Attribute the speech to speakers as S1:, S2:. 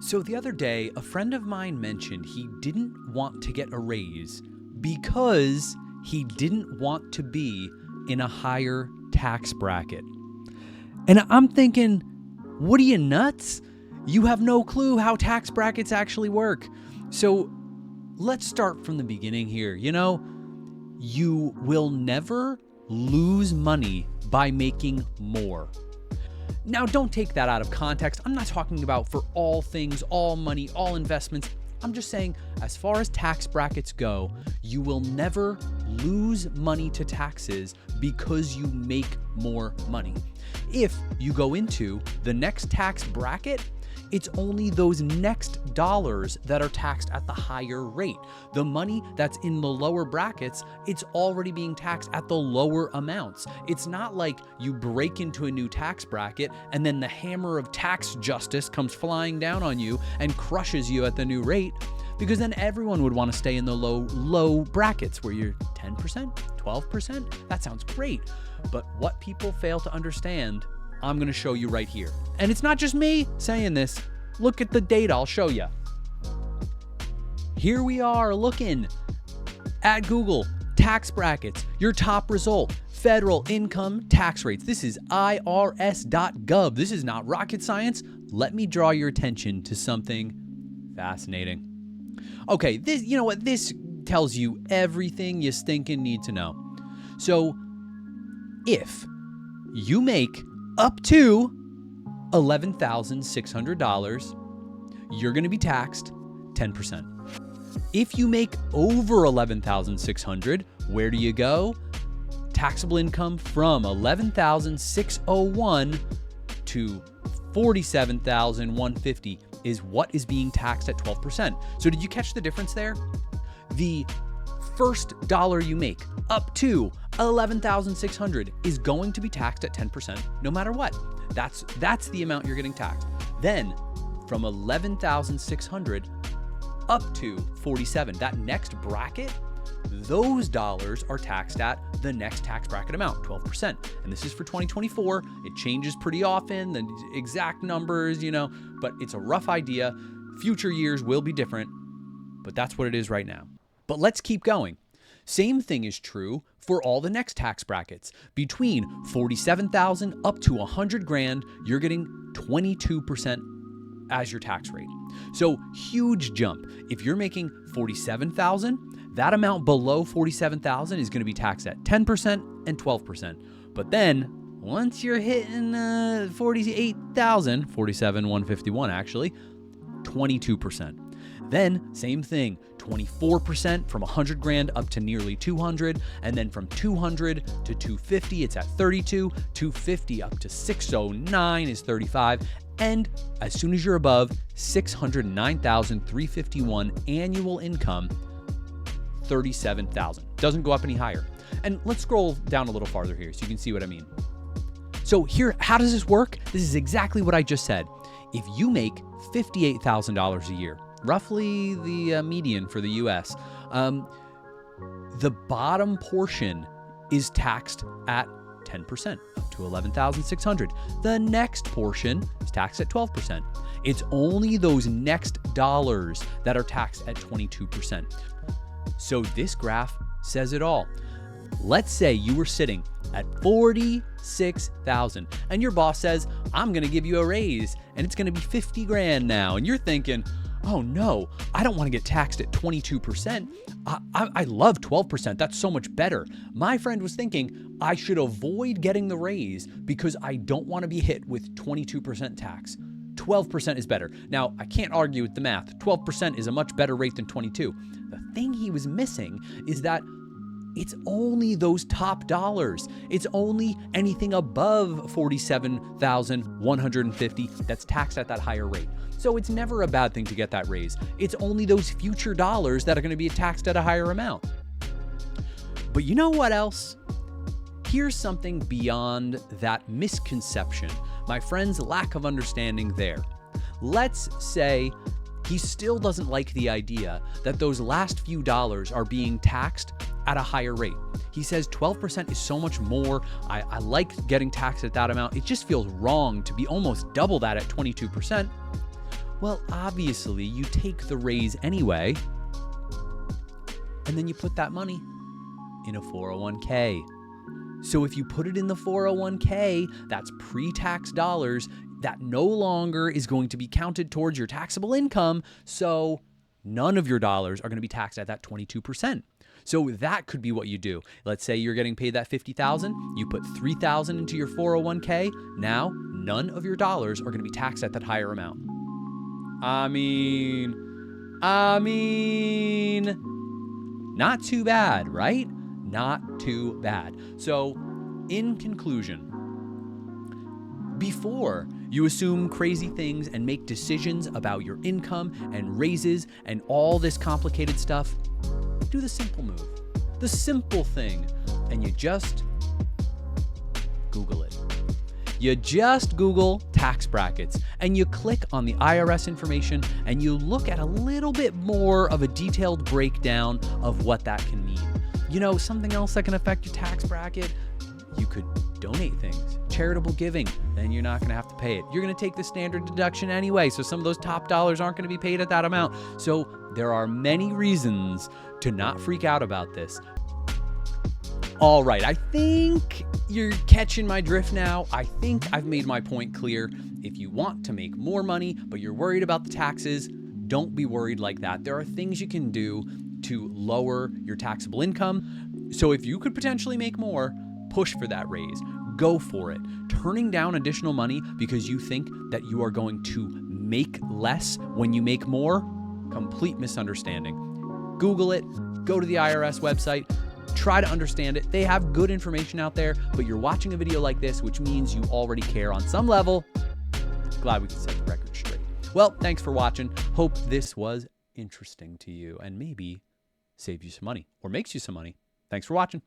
S1: So the other day, a friend of mine mentioned he didn't want to get a raise because he didn't want to be in a higher tax bracket. And I'm thinking, what are you, nuts? You have no clue how tax brackets actually work. So let's start from the beginning here. You will never lose money by making more. Now, don't take that out of context. I'm not talking about for all things, all money, all investments. I'm just saying, as far as tax brackets go, you will never lose money to taxes because you make more money. If you go into the next tax bracket, it's only those next dollars that are taxed at the higher rate. The money that's in the lower brackets, it's already being taxed at the lower amounts. It's not like you break into a new tax bracket and then the hammer of tax justice comes flying down on you and crushes you at the new rate, because then everyone would want to stay in the low brackets where you're 10%, 12%. That sounds great. But what people fail to understand, I'm going to show you right here. And it's not just me saying this. Look at the data. I'll show you. Here we are looking at Google tax brackets. Your top result, federal income tax rates. This is irs.gov. This is not rocket science. Let me draw your attention to something fascinating. Okay, this tells you everything you stinking need to know. So if you make up to $11,600, you're going to be taxed 10%. If you make over $11,600, where do you go? Taxable income from $11,601 to $47,150 is what is being taxed at 12%. So did you catch the difference there? The first dollar you make up to $11,600 is going to be taxed at 10% no matter what. That's the amount you're getting taxed. Then from $11,600 up to $47,000, that next bracket, those dollars are taxed at the next tax bracket amount, 12%. And this is for 2024. It changes pretty often, the exact numbers, but it's a rough idea. Future years will be different, but that's what it is right now. But let's keep going. Same thing is true for all the next tax brackets. Between $47,000 up to $100,000, you're getting 22% as your tax rate. So huge jump. If you're making $47,000, that amount below $47,000 is going to be taxed at 10% and 12%. But then once you're hitting $48,000, $47,151 actually, 22%. Then same thing, 24% from $100,000 up to nearly $200,000, and then from $200,000 to $250,000, it's at $32,000, $250,000 up to $609,000 is $35,000, and as soon as you're above $609,351 annual income, $37,000. Doesn't go up any higher. And let's scroll down a little farther here so you can see what I mean. So here, how does this work? This is exactly what I just said. If you make $58,000 a year, roughly the median for the US, the bottom portion is taxed at 10%, up to $11,600. The next portion is taxed at 12%. It's only those next dollars that are taxed at 22%. So this graph says it all. Let's say you were sitting at $46,000 and your boss says, I'm going to give you a raise and it's going to be $50,000 now. And you're thinking, oh no, I don't want to get taxed at 22%. I love 12%. That's so much better. My friend was thinking I should avoid getting the raise because I don't want to be hit with 22% tax. 12% is better. Now, I can't argue with the math. 12% is a much better rate than 22. The thing he was missing is that it's only those top dollars. It's only anything above $47,150 that's taxed at that higher rate. So it's never a bad thing to get that raise. It's only those future dollars that are going to be taxed at a higher amount. But you know what else? Here's something beyond that misconception, my friend's lack of understanding there. Let's say he still doesn't like the idea that those last few dollars are being taxed at a higher rate. He says 12% is so much more. I like getting taxed at that amount. It just feels wrong to be almost double that at 22%. Well, obviously, you take the raise anyway, and then you put that money in a 401k. So if you put it in the 401k, that's pre-tax dollars that no longer is going to be counted towards your taxable income. So none of your dollars are going to be taxed at that 22%. So that could be what you do. Let's say you're getting paid that $50,000, you put $3,000 into your 401k. Now, none of your dollars are going to be taxed at that higher amount. I mean, not too bad, right? Not too bad. So, in conclusion, before you assume crazy things and make decisions about your income and raises and all this complicated stuff, do the simple move, the simple thing, and you just Google it. You just Google tax brackets and you click on the IRS information and you look at a little bit more of a detailed breakdown of what that can mean. You know, something else that can affect your tax bracket, you could donate things, charitable giving, then you're not going to have to pay it. You're going to take the standard deduction anyway, so some of those top dollars aren't going to be paid at that amount. So there are many reasons to not freak out about this. All right, I think you're catching my drift now. I think I've made my point clear. If you want to make more money, but you're worried about the taxes, don't be worried like that. There are things you can do to lower your taxable income. So if you could potentially make more, push for that raise. Go for it. Turning down additional money because you think that you are going to make less when you make more, complete misunderstanding. Google it, go to the IRS website, try to understand it. They have good information out there, but you're watching a video like this, which means you already care on some level. Glad we can set the record straight. Well, thanks for watching. Hope this was interesting to you and maybe saves you some money or makes you some money. Thanks for watching.